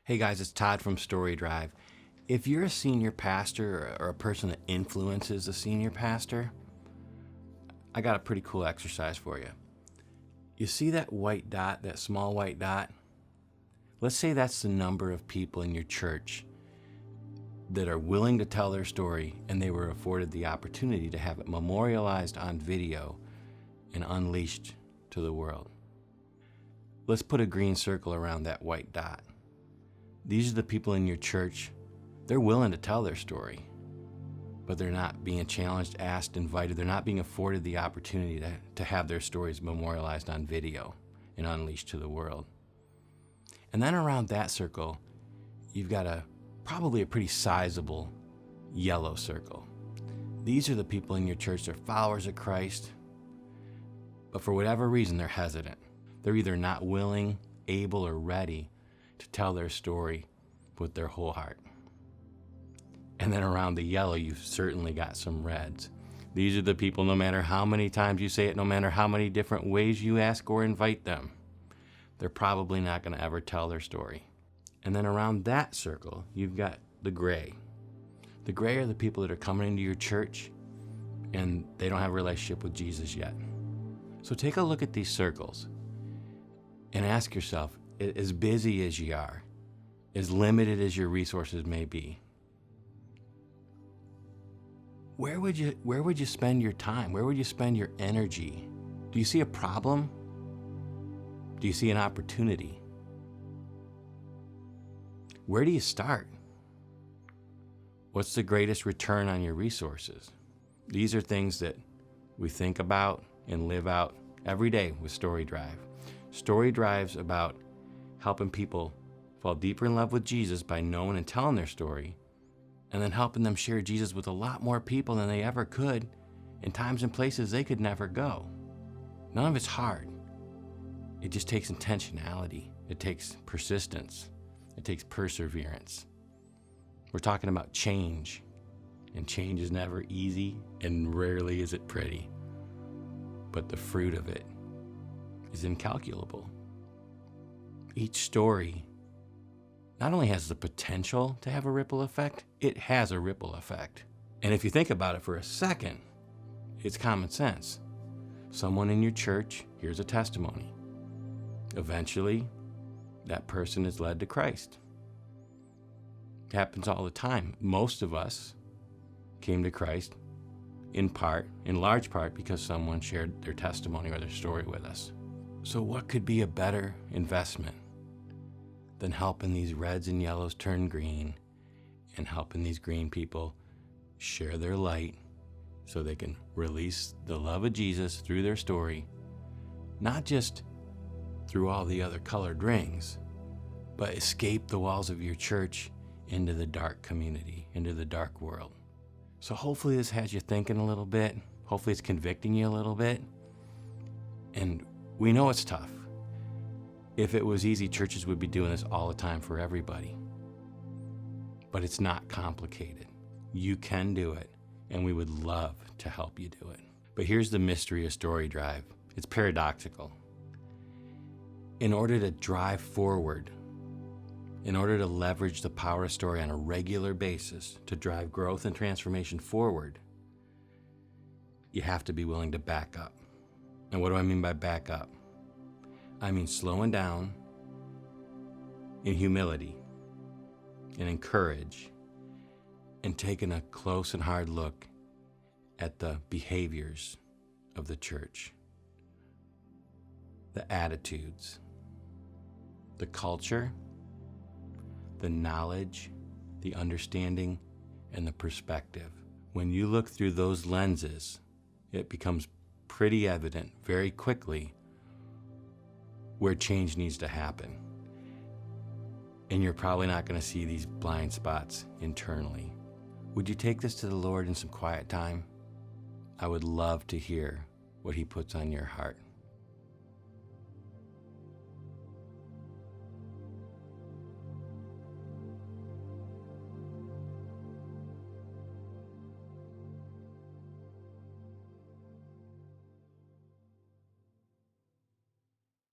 Hey guys, it's Todd from Story Drive. If you're a senior pastor or a person that influences a senior pastor, I got a pretty cool exercise for you. You see that white dot, that small white dot? Let's say that's the number of people in your church that are willing to tell their story and they were afforded the opportunity to have it memorialized on video and unleashed to the world. Let's put a green circle around that white dot. These are the people in your church. They're willing to tell their story, but they're not being challenged, asked, invited. They're not being afforded the opportunity to have their stories memorialized on video and unleashed to the world. And then around that circle, you've got probably a pretty sizable yellow circle. These are the people in your church. They're followers of Christ, but for whatever reason, they're hesitant. They're either not willing, able, or ready to tell their story with their whole heart. And then around the yellow, you've certainly got some reds. These are the people, no matter how many times you say it, no matter how many different ways you ask or invite them, they're probably not going to ever tell their story. And then around that circle, you've got the gray. The gray are the people that are coming into your church and they don't have a relationship with Jesus yet. So take a look at these circles and ask yourself, as busy as you are, as limited as your resources may be, where would you spend your time? Where would you spend your energy? Do you see a problem? Do you see an opportunity? Where do you start? What's the greatest return on your resources? These are things that we think about and live out every day with Story Drive. Story Drive's about helping people fall deeper in love with Jesus by knowing and telling their story, and then helping them share Jesus with a lot more people than they ever could in times and places they could never go. None of it's hard. It just takes intentionality. It takes persistence. It takes perseverance. We're talking about change, and change is never easy, and rarely is it pretty. But the fruit of it is incalculable. Each story not only has the potential to have a ripple effect, it has a ripple effect. And if you think about it for a second, it's common sense. Someone in your church hears a testimony. Eventually, that person is led to Christ. It happens all the time. Most of us came to Christ in large part, because someone shared their testimony or their story with us. So what could be a better investment than helping these reds and yellows turn green and helping these green people share their light so they can release the love of Jesus through their story, not just through all the other colored rings, but escape the walls of your church into the dark community, into the dark world. So hopefully this has you thinking a little bit. Hopefully it's convicting you a little bit. And we know it's tough. If it was easy, churches would be doing this all the time for everybody. But it's not complicated. You can do it, and we would love to help you do it. But here's the mystery of Story Drive. It's paradoxical. In order to drive forward, in order to leverage the power of story on a regular basis to drive growth and transformation forward, you have to be willing to back up. And what do I mean by back up? I mean slowing down in humility and in courage, and taking a close and hard look at the behaviors of the church, the attitudes, the culture, the knowledge, the understanding, and the perspective. When you look through those lenses, it becomes pretty evident very quickly where change needs to happen. And you're probably not going to see these blind spots internally. Would you take this to the Lord in some quiet time? I would love to hear what He puts on your heart.